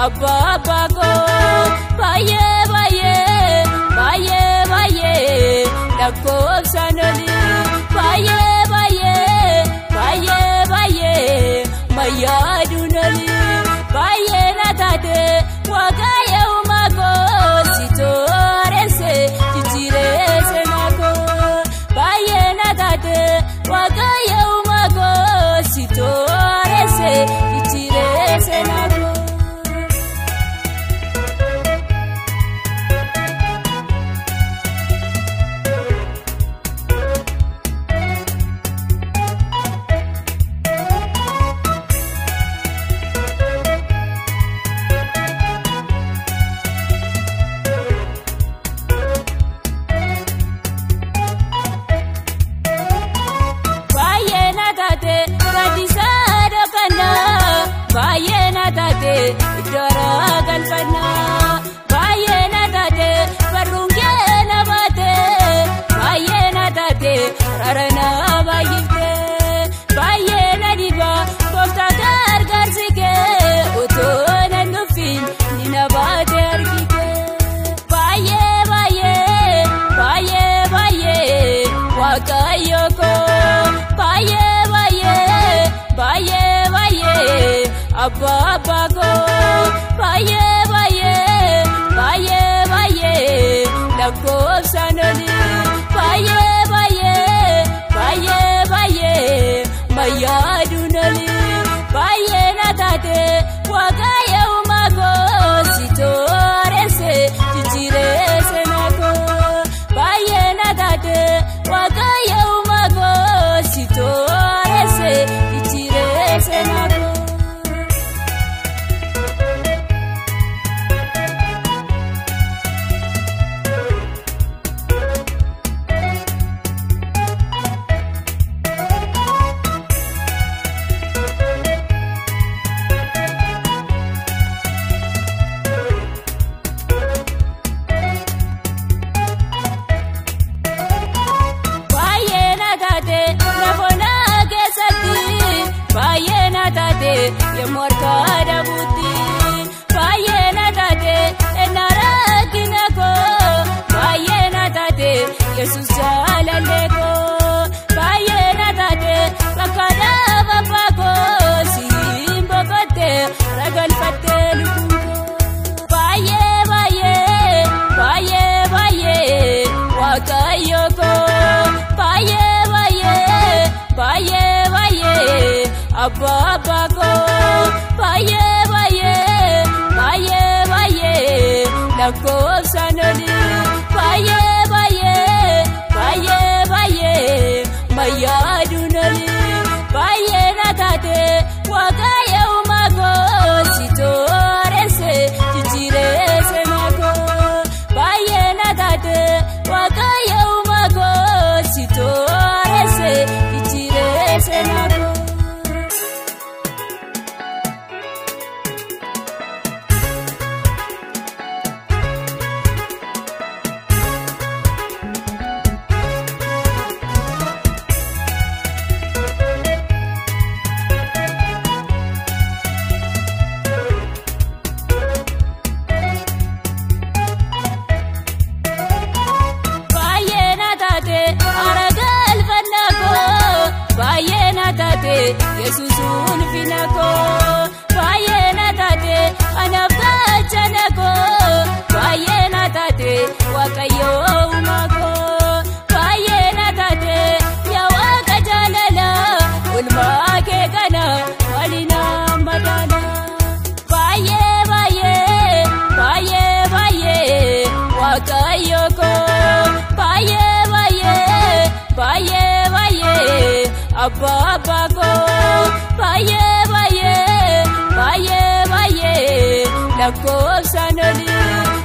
Abba Bago, Baye Baye, Baye Baye, La Sanoli, Baye Baye, Baye Baye, Maya Dunoli, Baye Natate, Wagaya Umago, Sitorese, Titire Senako, Baye Natate, Wagaya Umago, Sitorese, Titire Senako. Baye natate, idora galfana. Baye natate, barunge nabate. Baye natate, rarana bayifte. Baye nadiba, kofta gargar sike. Utona nufin, ninabate arkike. Baye baye, baye baye, wakayoko. Baye baye, baye baye. Abba Bago, Baye Baye, Baye Baye, La Sanoli, Baye Baye, Baye Baye, Maya Dunoli, Baye Natate, Wagaya Umago, Sitorese, Titire Senako, Baye Natate, Wagaya Umago, Sitorese, Titire Senako. Baye natate, yemorka dabuti. Baye natate, enara kinako. Baye natate, Jesus jalaleko. Baye natate, bakada babako. Simbo kote, ragal pate lukungo. Baye baye, baye baye, wakayoko. Baye baye, baye baye. Abba Bago, Baye Baye, Baye Baye, La Sanoli, Baye Baye, Baye Baye, Maya Dunoli, Baye Natate, Wagaya Umago, Sitorese, Titire Senako, Baye Natate, Wagaya Umago, Sitorese, Titire Senako. Baye natate, Yesusun finako. Baye natate, anabta chanako. Baye natate, wakayo umako. Baye natate, ya wakajalala. Ulma ke kana, walina madana. Baye baye, baye baye, wakayoko. Baye baye, baye baye. Abba Bago, Baye Baye, Baye Baye, La Sanoli,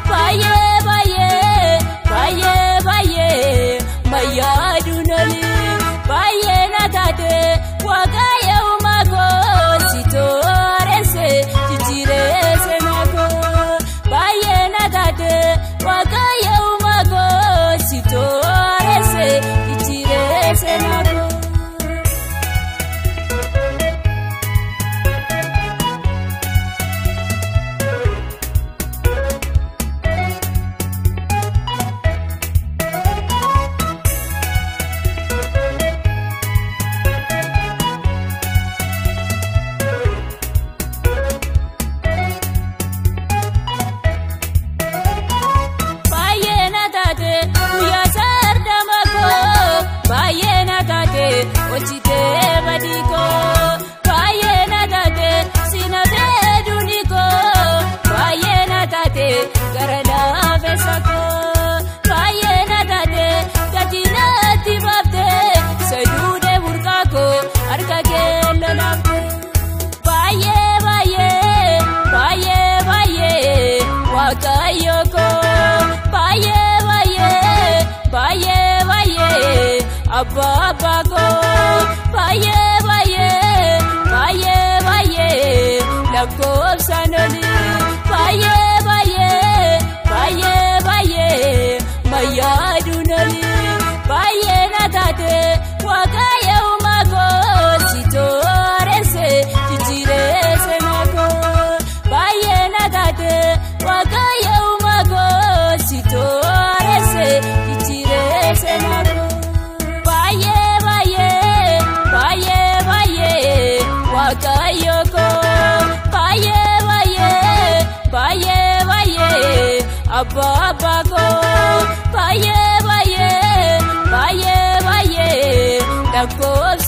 Baye Baye, Baye Baye, Maya Dunoli, Baye Natate, Wagaya Umago, Sitorese, Titire Senako, Baye Natate, Wagaya Umago, Sitorese, Titire Senako. abba ko baye baye baye baye lakkof sanoli baye baye baye baye mayadunoli baye natate wakaye umago sitorese jijirese nako baye natate wakaye umago sitorese jijirese nako baye baye baye baye wakaye ko baye baye baye baye abba ko baye baye baye baye lakkof